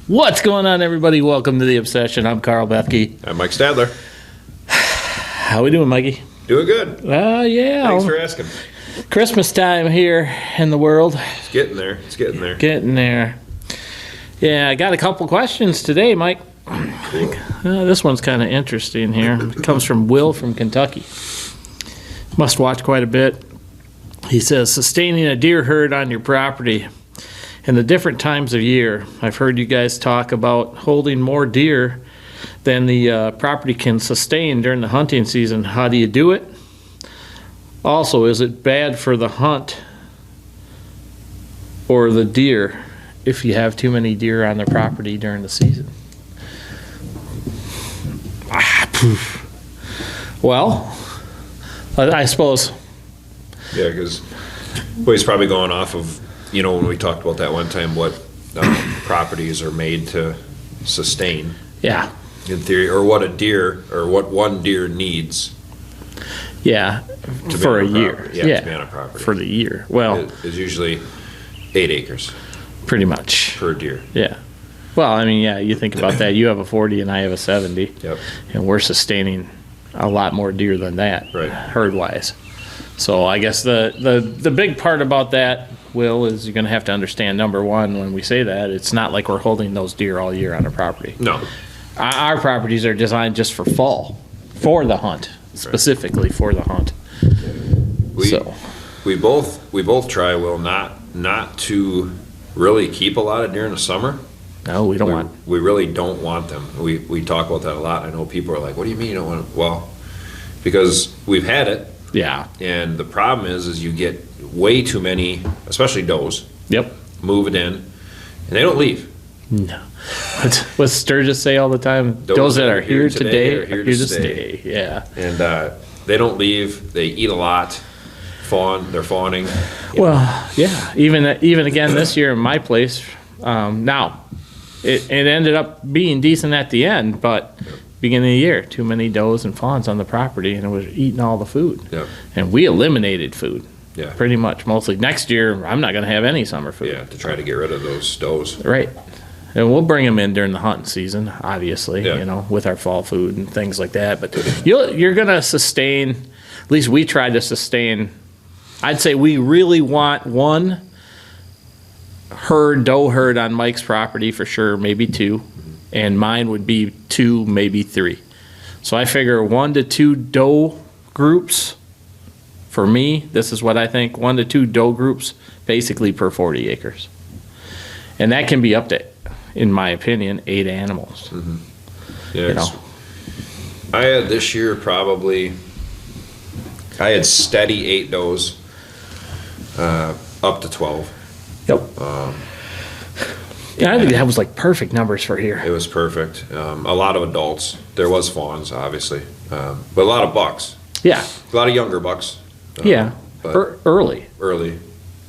What's going on, everybody? Welcome to The Obsession. I'm Carl Bethke. I'm Mike Stadler. How we doing, Mikey? Doing good. Yeah. Thanks for asking. Christmas time here in the world. It's getting there. Getting there. Yeah, I got a couple questions today, Mike. Cool. This one's kind of interesting here. It comes from Will from Kentucky. Must watch quite a bit. He says, sustaining a deer herd on your property in the different times of year. I've heard you guys talk about holding more deer than the property can sustain during the hunting season. How do you do it? Also, is it bad for the hunt or the deer if you have too many deer on the property during the season? Well, I suppose. Yeah, because he's probably going off of, when we talked about that one time, what properties are made to sustain. Yeah. In theory, or what a deer, or what one deer needs. Yeah, for a year. Yeah, to be on a property. For the year. Well, it's usually 8 acres. Pretty much. Per deer. Yeah. Well, I mean, yeah, you think about that. You have a 40 and I have a 70. Yep. And we're sustaining a lot more deer than that, right, herd-wise. So I guess the big part about that, Will, is you're going to have to understand, number one, when we say that, it's not like we're holding those deer all year on a property. No. Our properties are designed just for fall, for the hunt, specifically for the hunt. We both try, Will, not to really keep a lot of deer in the summer. No, we don't want. We really don't want them. We talk about that a lot. I know people are like, "What do you mean you don't want?" Well, because we've had it. Yeah. And the problem is you get way too many, especially does. Yep. Move it in, and they don't leave. No. What's Sturgis say all the time? Those that are here today are here to stay. Yeah. And they don't leave. They eat a lot. They're fawning. Well, yeah. Even again this year in my place. Now, it ended up being decent at the end, but beginning of the year, too many does and fawns on the property, and it was eating all the food. Yep. And we eliminated food. Yeah. Pretty much, mostly. Next year, I'm not going to have any summer food. Yeah, to try to get rid of those does. Right. And we'll bring them in during the hunting season, obviously, yeah, with our fall food and things like that. But you're going to sustain, at least we try to sustain, I'd say we really want one doe herd on Mike's property for sure, maybe two. And mine would be 2, maybe 3. So I figure 1 to 2 doe groups. For me, this is what I think, 1 to 2 doe groups basically per 40 acres. And that can be up to, in my opinion, 8 animals. Mm-hmm. Yeah. I had this year I had steady 8 does, up to 12. Yep. Yeah, I think that was like perfect numbers for here. It was perfect. A lot of adults. There was fawns, obviously, but a lot of bucks. Yeah. A lot of younger bucks. Yeah. Early. Early.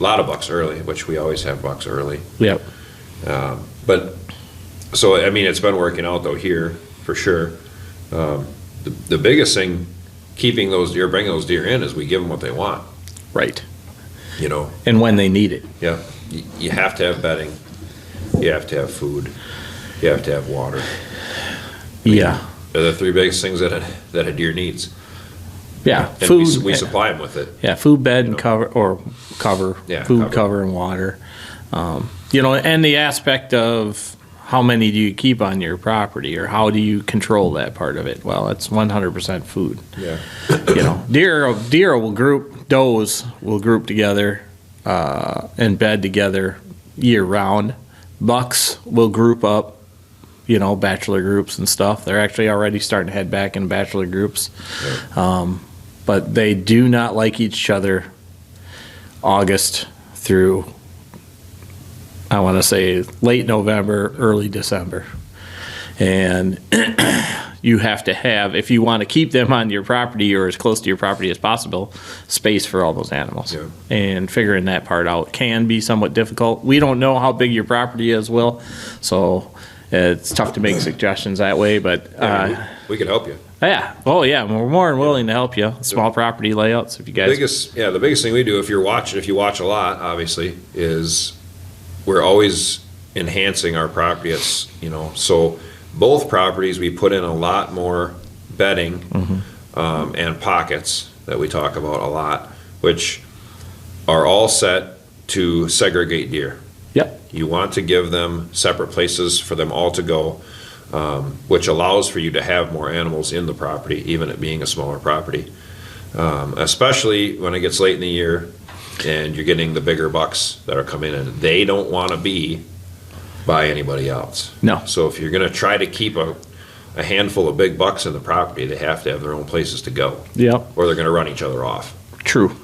A lot of bucks early, which we always have bucks early. Yep. But so I mean, it's been working out though here for sure. The biggest thing keeping those deer, bringing those deer in, is we give them what they want. Right. And when they need it. Yeah. You have to have bedding. You have to have food. You have to have water. Yeah. They're the 3 biggest things that a deer needs. Yeah. And food. We supply them with it. Yeah. Food, bed, and cover. Yeah. Food, cover, and water. And the aspect of how many do you keep on your property, or how do you control that part of it? Well, it's 100% food. Yeah. Deer will group, does will group together and bed together year round. Bucks will group up, bachelor groups and stuff. They're actually already starting to head back in bachelor groups. Yeah. But they do not like each other August through, I want to say, late November, early December. And you have to have, if you want to keep them on your property or as close to your property as possible, space for all those animals. Yeah. And figuring that part out can be somewhat difficult. We don't know how big your property is, Will, so it's tough to make suggestions that way. But we can help you. Yeah. Oh, yeah. We're more than willing to help you. Small property layouts, if you guys. The biggest thing we do, if you watch a lot, obviously, is we're always enhancing our property. It's, so both properties, we put in a lot more bedding and pockets that we talk about a lot, which are all set to segregate deer. Yep. You want to give them separate places for them all to go, which allows for you to have more animals in the property, even it being a smaller property. Especially when it gets late in the year and you're getting the bigger bucks that are coming in. They don't want to be by anybody else. No. So if you're going to try to keep a handful of big bucks in the property, they have to have their own places to go. Yep. Or they're going to run each other off. True.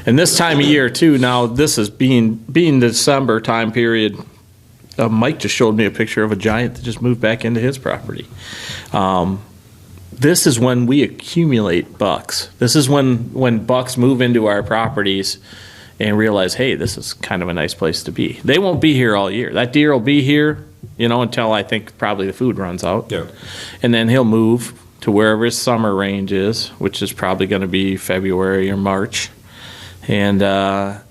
And this time of year too, now this is being the December time period. Mike just showed me a picture of a giant that just moved back into his property. This is when we accumulate bucks. This is when bucks move into our properties and realize, hey, this is kind of a nice place to be. They won't be here all year. That deer will be here, until I think probably the food runs out. Yeah. And then he'll move to wherever his summer range is, which is probably going to be February or March. And I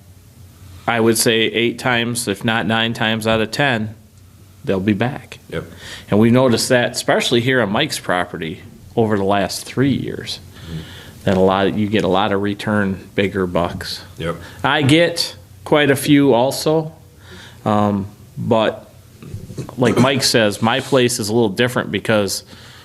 would say 8 times, if not 9 times out of 10, they'll be back. Yep. And we noticed that, especially here on Mike's property, over the last 3 years, that you get a lot of return bigger bucks. Yep. I get quite a few also, but like Mike says, my place is a little different because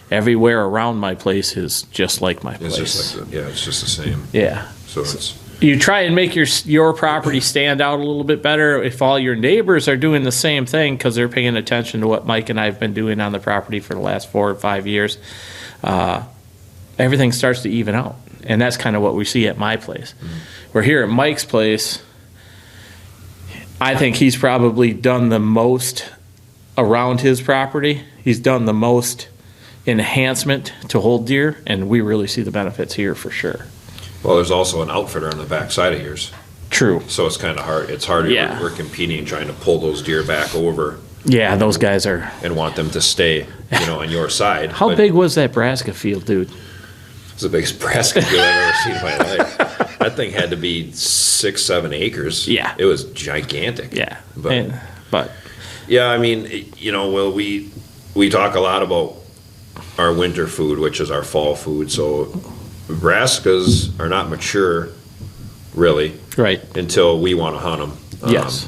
everywhere around my place is just like my place. It's just like it's just the same. Yeah. So it's you try and make your property stand out a little bit better if all your neighbors are doing the same thing because they're paying attention to what Mike and I have been doing on the property for the last 4 or 5 years. Everything starts to even out, and that's kind of what we see at my place. We're here at Mike's place. I think he's probably done the most around his property. He's done the most enhancement to hold deer, and we really see the benefits here for sure. Well, there's also an outfitter on the back side of yours. True. So it's kind of hard. It's harder. Yeah. We're competing, trying to pull those deer back over. Yeah, those guys are. And want them to stay, on your side. How big was that brassica field, dude? It's the biggest brassica field I've ever seen in my life. That thing had to be 6-7 acres. Yeah. It was gigantic. Yeah. But yeah, I mean, Will, we talk a lot about our winter food, which is our fall food. So brassicas are not mature, really, right, until we want to hunt them. Yes.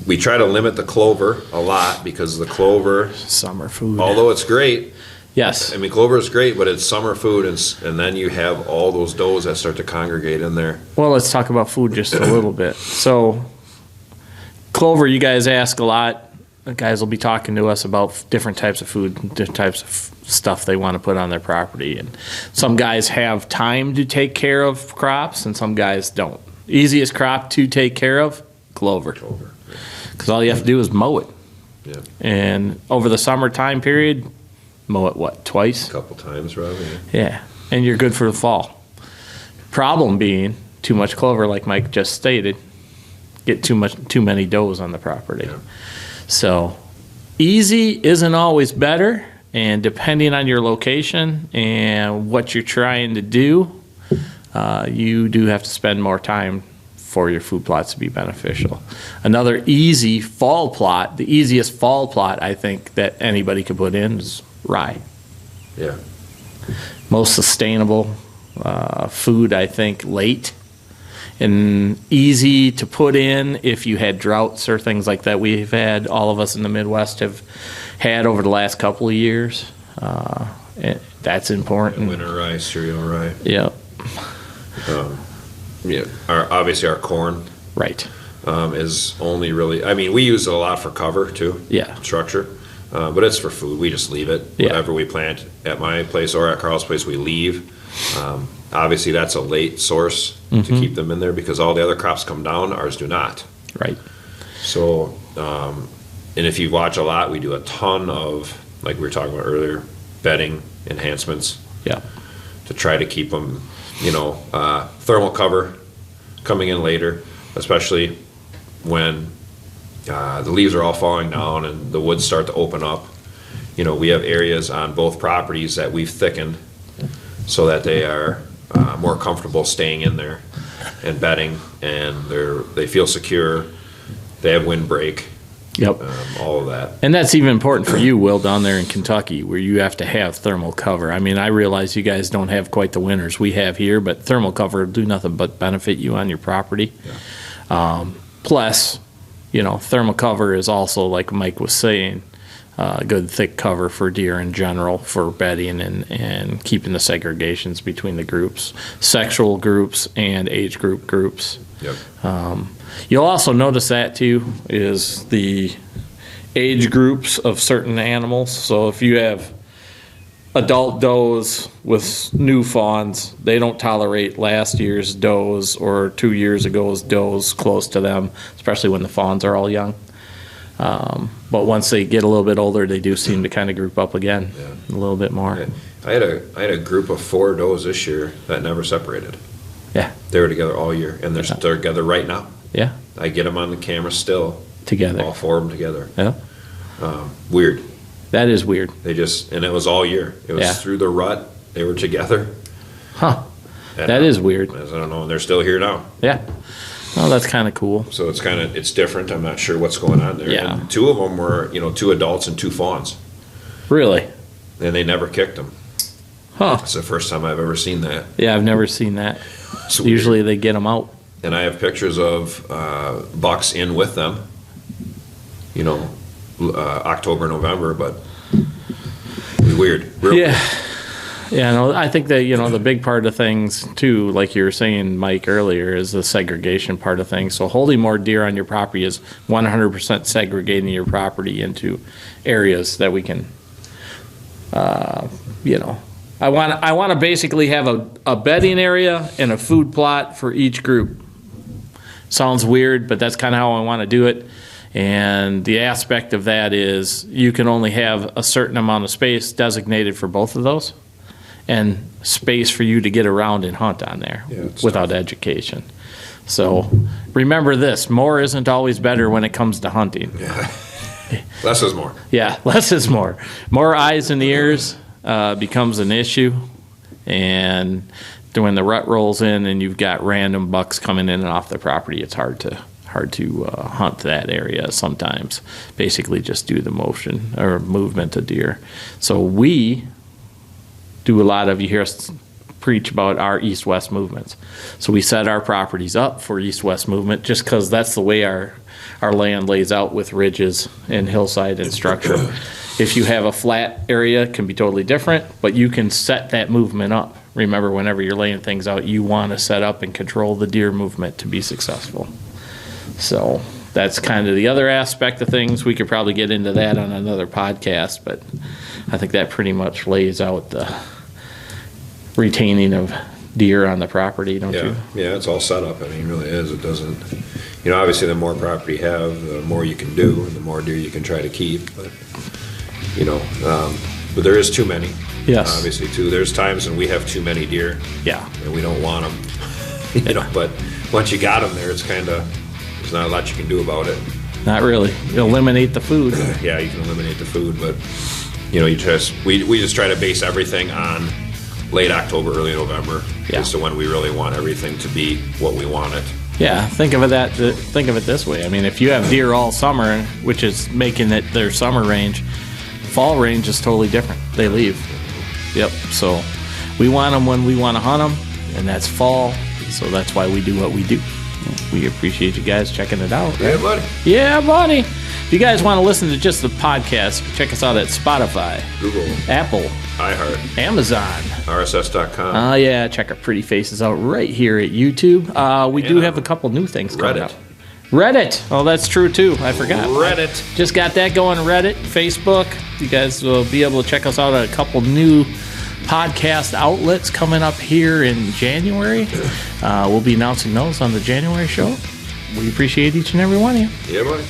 We try to limit the clover a lot because the clover, summer food, although it's great. Yes. I mean, clover is great, but it's summer food, and then you have all those does that start to congregate in there. Well, let's talk about food just a little bit. So, clover, you guys ask a lot. The guys will be talking to us about different types of food, different types of stuff they want to put on their property. And some guys have time to take care of crops, and some guys don't. Easiest crop to take care of, clover. Because all you have to do is mow it. Yeah. And over the summer time period, mow it, twice? A couple times, probably. Yeah. And you're good for the fall. Problem being, too much clover, like Mike just stated, get too many does on the property. Yeah. So easy isn't always better, and depending on your location and what you're trying to do, you do have to spend more time for your food plots to be beneficial. Another easy fall plot, the easiest fall plot I think that anybody could put in is rye. Yeah. Most sustainable food, I think, late. And easy to put in if you had droughts or things like that we've had, all of us in the Midwest have had over the last couple of years. That's important. Winter rye, cereal rye. Yep. Yeah. Obviously our corn. Right. Is only really, I mean, we use it a lot for cover too. Yeah. Structure. But it's for food. We just leave it. Yeah. Whatever we plant at my place or at Carl's place, we leave. Obviously, that's a late source to keep them in there because all the other crops come down, ours do not. Right. So, and if you watch a lot, we do a ton of, like we were talking about earlier, bedding enhancements. Yeah. To try to keep them, thermal cover coming in later, especially when the leaves are all falling down and the woods start to open up. We have areas on both properties that we've thickened so that they are more comfortable staying in there and bedding, and they feel secure. They have windbreak, Yep. All of that. And that's even important for you, Will, down there in Kentucky, where you have to have thermal cover. I mean, I realize you guys don't have quite the winters we have here, but thermal cover will do nothing but benefit you on your property. Yeah. Plus, thermal cover is also, like Mike was saying, good thick cover for deer in general for bedding and keeping the segregations between the groups, sexual groups and age groups. Yep. You'll also notice that too is the age groups of certain animals. So if you have adult does with new fawns, they don't tolerate last year's does or 2 years ago's does close to them, especially when the fawns are all young. But once they get a little bit older, they do seem to kind of group up again a little bit more. Yeah. I had a group of 4 does this year that never separated. Yeah. They were together all year, and they're together right now. Yeah. I get them on the camera still. Together. All 4 of them together. Yeah. Weird. That is weird. And it was all year. It was through the rut. They were together. Huh. And that is weird. I don't know, and they're still here now. Yeah. Oh, that's kind of cool. So it's different. I'm not sure what's going on there. Yeah. And 2 of them were, 2 adults and 2 fawns. Really? And they never kicked them. Huh. It's the first time I've ever seen that. Yeah, I've never seen that. Usually they get them out. And I have pictures of bucks in with them, October, November, but it was weird. Real weird. Yeah, no, I think that, the big part of things, too, like you were saying, Mike, earlier, is the segregation part of things. So holding more deer on your property is 100% segregating your property into areas that we can, I want to basically have a bedding area and a food plot for each group. Sounds weird, but that's kind of how I want to do it. And the aspect of that is you can only have a certain amount of space designated for both of those, and space for you to get around and hunt on there without education. So remember this, more isn't always better when it comes to hunting. Yeah. Less is more. Yeah, less is more. More eyes and ears becomes an issue, and when the rut rolls in and you've got random bucks coming in and off the property, it's hard to hunt that area sometimes. Basically just due to the motion or movement of deer. So we do a lot of, you hear us preach about our east-west movements. So we set our properties up for east-west movement just because that's the way our land lays out with ridges and hillside and structure. If you have a flat area, it can be totally different, but you can set that movement up. Remember, whenever you're laying things out, you want to set up and control the deer movement to be successful. So that's kind of the other aspect of things. We could probably get into that on another podcast, but I think that pretty much lays out the retaining of deer on the property, don't you? Yeah, it's all set up. I mean, it really is. It doesn't, obviously the more property you have, the more you can do, and the more deer you can try to keep. But, but there is too many. Yes. Obviously, too. There's times when we have too many deer. Yeah. And we don't want them. But once you got them there, it's kind of, there's not a lot you can do about it. Not really. You eliminate the food. Yeah, you can eliminate the food, but we just try to base everything on late October, early November, as to when we really want everything to be what we want it. Yeah, think of it this way. I mean, if you have deer all summer, which is making it their summer range, fall range is totally different. They leave. Yep. So we want them when we want to hunt them, and that's fall. So that's why we do what we do. We appreciate you guys checking it out. Right? Yeah, buddy. Yeah, buddy. If you guys want to listen to just the podcast, check us out at Spotify, Google, Apple, iHeart, Amazon, RSS.com. Yeah, check our pretty faces out right here at YouTube. We do have a couple new things coming up. Reddit. Oh, that's true too. I forgot. Reddit. Just got that going. Reddit, Facebook. You guys will be able to check us out at a couple new podcast outlets coming up here in January. We'll be announcing those on the January show. We appreciate each and every one of you. Yeah, buddy.